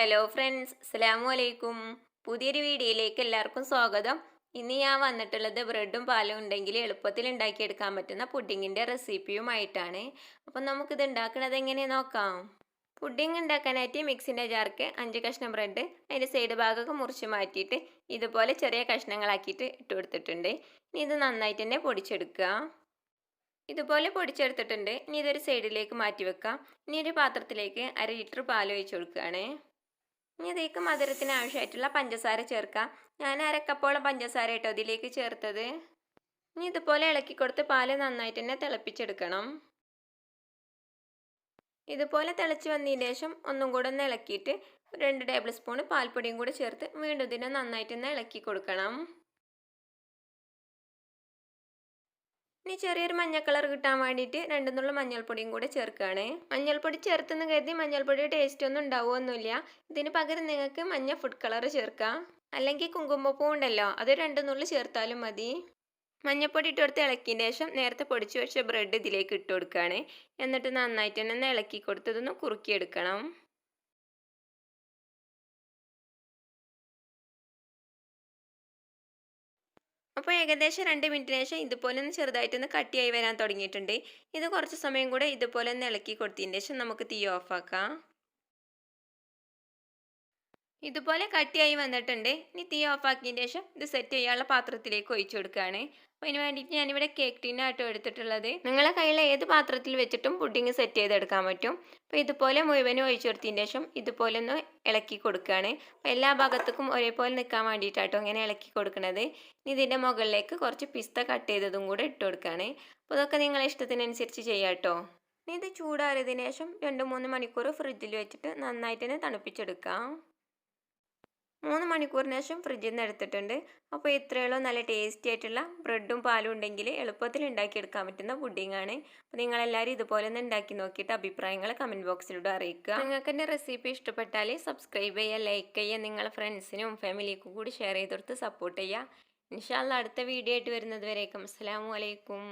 Hello friends, അസ്സലാമു അലൈക്കും. പുതിയൊരു വീഡിയോയിലേക്ക് എല്ലാവർക്കും സ്വാഗതം. ഇന്ന് ഞാൻ വന്നിട്ടുള്ളത് ബ്രെഡും പാലും ഉണ്ടെങ്കിൽ എളുപ്പത്തിൽ ഉണ്ടാക്കിയെടുക്കാൻ പറ്റുന്ന പുഡിങ്ങിൻ്റെ റെസിപ്പിയുമായിട്ടാണ്. അപ്പം നമുക്കിത് ഉണ്ടാക്കുന്നത് എങ്ങനെ നോക്കാം. പുഡിങ് ഉണ്ടാക്കാനായിട്ട് മിക്സിൻ്റെ ജാർക്ക് 5 കഷ്ണം ബ്രെഡ് അതിൻ്റെ സൈഡ് ഭാഗമൊക്കെ മുറിച്ച് മാറ്റിയിട്ട് ഇതുപോലെ ചെറിയ കഷ്ണങ്ങളാക്കിയിട്ട് ഇട്ട് കൊടുത്തിട്ടുണ്ട്. ഇനി ഇത് നന്നായിട്ട് തന്നെ പൊടിച്ചെടുക്കുക. ഇതുപോലെ പൊടിച്ചെടുത്തിട്ടുണ്ട്. ഇനി ഇതൊരു സൈഡിലേക്ക് മാറ്റി വെക്കാം. ഇനി ഒരു പാത്രത്തിലേക്ക് 1/2 ലിറ്റർ പാൽ ഒഴിച്ച് കൊടുക്കുകയാണ്. ഇനി ഇതിലേക്ക് മധുരത്തിന് ആവശ്യമായിട്ടുള്ള പഞ്ചസാര ചേർക്കാം. ഞാൻ 1/2 കപ്പോളം പഞ്ചസാര കേട്ടോ ഇതിലേക്ക് ചേർത്തത്. ഇനി ഇതുപോലെ ഇളക്കി കൊടുത്ത് പാല് നന്നായിട്ട് തന്നെ തിളപ്പിച്ചെടുക്കണം. ഇതുപോലെ തിളച്ച് വന്നതിന് ശേഷം ഒന്നും കൂടെ ഒന്ന് ഇളക്കിയിട്ട് 2 ടേബിൾ സ്പൂൺ പാൽപ്പൊടിയും കൂടെ ചേർത്ത് വീണ്ടും ഇതിനെ നന്നായിട്ട് തന്നെ ഇളക്കി കൊടുക്കണം. ഇനി ചെറിയൊരു മഞ്ഞ കളർ കിട്ടാൻ വേണ്ടിയിട്ട് 2 നുള്ള മഞ്ഞൾപ്പൊടിയും കൂടെ ചേർക്കുകയാണ്. മഞ്ഞൾപ്പൊടി ചേർത്തെന്ന് കരുതി മഞ്ഞൾപ്പൊടി ടേസ്റ്റ് ഒന്നും ഉണ്ടാവുമൊന്നുമില്ല. ഇതിന് പകരം നിങ്ങൾക്ക് മഞ്ഞ ഫുഡ് കളർ ചേർക്കാം. അല്ലെങ്കിൽ കുങ്കുമപ്പൂ ഉണ്ടല്ലോ, അത് 2 നുള്ളി ചേർത്താലും മതി. മഞ്ഞൾപ്പൊടി ഇട്ട് കൊടുത്ത് ഇളക്കിയതിന് ശേഷം നേരത്തെ പൊടിച്ച് വെച്ച ബ്രെഡ് ഇതിലേക്ക് ഇട്ട് കൊടുക്കുകയാണ്. എന്നിട്ട് നന്നായിട്ട് തന്നെ ഇളക്കി കൊടുത്തതൊന്ന് കുറുക്കിയെടുക്കണം. അപ്പോൾ ഏകദേശം 2 മിനിറ്റിന് ശേഷം ഇതുപോലെ ഒന്ന് ചെറുതായിട്ടൊന്ന് കട്ടിയായി വരാൻ തുടങ്ങിയിട്ടുണ്ട്. ഇത് കുറച്ച് സമയം കൂടെ ഇതുപോലെ ഒന്ന് ഇളക്കി കൊടുത്തതിന് ശേഷം നമുക്ക് തീ ഓഫാക്കാം. ഇതുപോലെ കട്ടിയായി വന്നിട്ടുണ്ട്. ഇനി തീ ഓഫാക്കിയതിന് ശേഷം ഇത് സെറ്റ് ചെയ്യാനുള്ള പാത്രത്തിലേക്ക് ഒഴിച്ചു കൊടുക്കുകയാണ്. അപ്പോൾ അതിന് വേണ്ടിയിട്ട് ഞാനിവിടെ കേക്ക് ടീനാട്ടോ എടുത്തിട്ടുള്ളത്. നിങ്ങളെ കയ്യിൽ ഏത് പാത്രത്തിൽ വെച്ചിട്ടും പുഡിങ് സെറ്റ് ചെയ്തെടുക്കാൻ പറ്റും. അപ്പോൾ ഇതുപോലെ മുഴുവനും ഒഴിച്ചു കൊടുത്തതിന് ശേഷം ഇതുപോലെ ഒന്ന് ഇളക്കി കൊടുക്കുകയാണ്. അപ്പോൾ എല്ലാ ഭാഗത്തേക്കും ഒരേപോലെ നിൽക്കാൻ വേണ്ടിയിട്ടാട്ടോ ഇങ്ങനെ ഇളക്കി കൊടുക്കുന്നത്. ഇനി ഇതിൻ്റെ മുകളിലേക്ക് കുറച്ച് പിസ്ത കട്ട് ചെയ്തതും കൂടെ ഇട്ട് കൊടുക്കുകയാണ്. അപ്പോൾ ഇതൊക്കെ നിങ്ങളെ ഇഷ്ടത്തിനനുസരിച്ച് ചെയ്യാം കേട്ടോ. ഇനി ഇത് ചൂടാറിയതിന് ശേഷം 2-3 മണിക്കൂർ ഫ്രിഡ്ജിൽ വെച്ചിട്ട് നന്നായിട്ട് തന്നെ തണുപ്പിച്ചെടുക്കാം. 3 മണിക്കൂറിന് ശേഷം ഫ്രിഡ്ജിൽ നിന്ന് എടുത്തിട്ടുണ്ട്. അപ്പോൾ ഇത്രയുള്ളൂ നല്ല ടേസ്റ്റി ആയിട്ടുള്ള ബ്രെഡും പാലും ഉണ്ടെങ്കിൽ എളുപ്പത്തിൽ ഉണ്ടാക്കിയെടുക്കാൻ പറ്റുന്ന പുഡിങ്ങാണ്. അപ്പോൾ നിങ്ങളെല്ലാവരും ഇതുപോലെ ഒന്ന് ഉണ്ടാക്കി നോക്കിയിട്ട് അഭിപ്രായങ്ങൾ കമൻറ്റ് ബോക്സിലൂടെ അറിയിക്കുക. നിങ്ങൾക്ക് എൻ്റെ റെസിപ്പി ഇഷ്ടപ്പെട്ടാൽ സബ്സ്ക്രൈബ് ചെയ്യുക, ലൈക്ക് ചെയ്യുക, നിങ്ങളെ ഫ്രണ്ട്സിനും ഫാമിലിക്കും കൂടി ഷെയർ ചെയ്ത് കൊടുത്ത് സപ്പോർട്ട് ചെയ്യുക. ഇൻഷാ അല്ലാഹ് അടുത്ത വീഡിയോ ആയിട്ട് വരുന്നത് വരേക്കും അസ്സലാമു അലൈക്കും.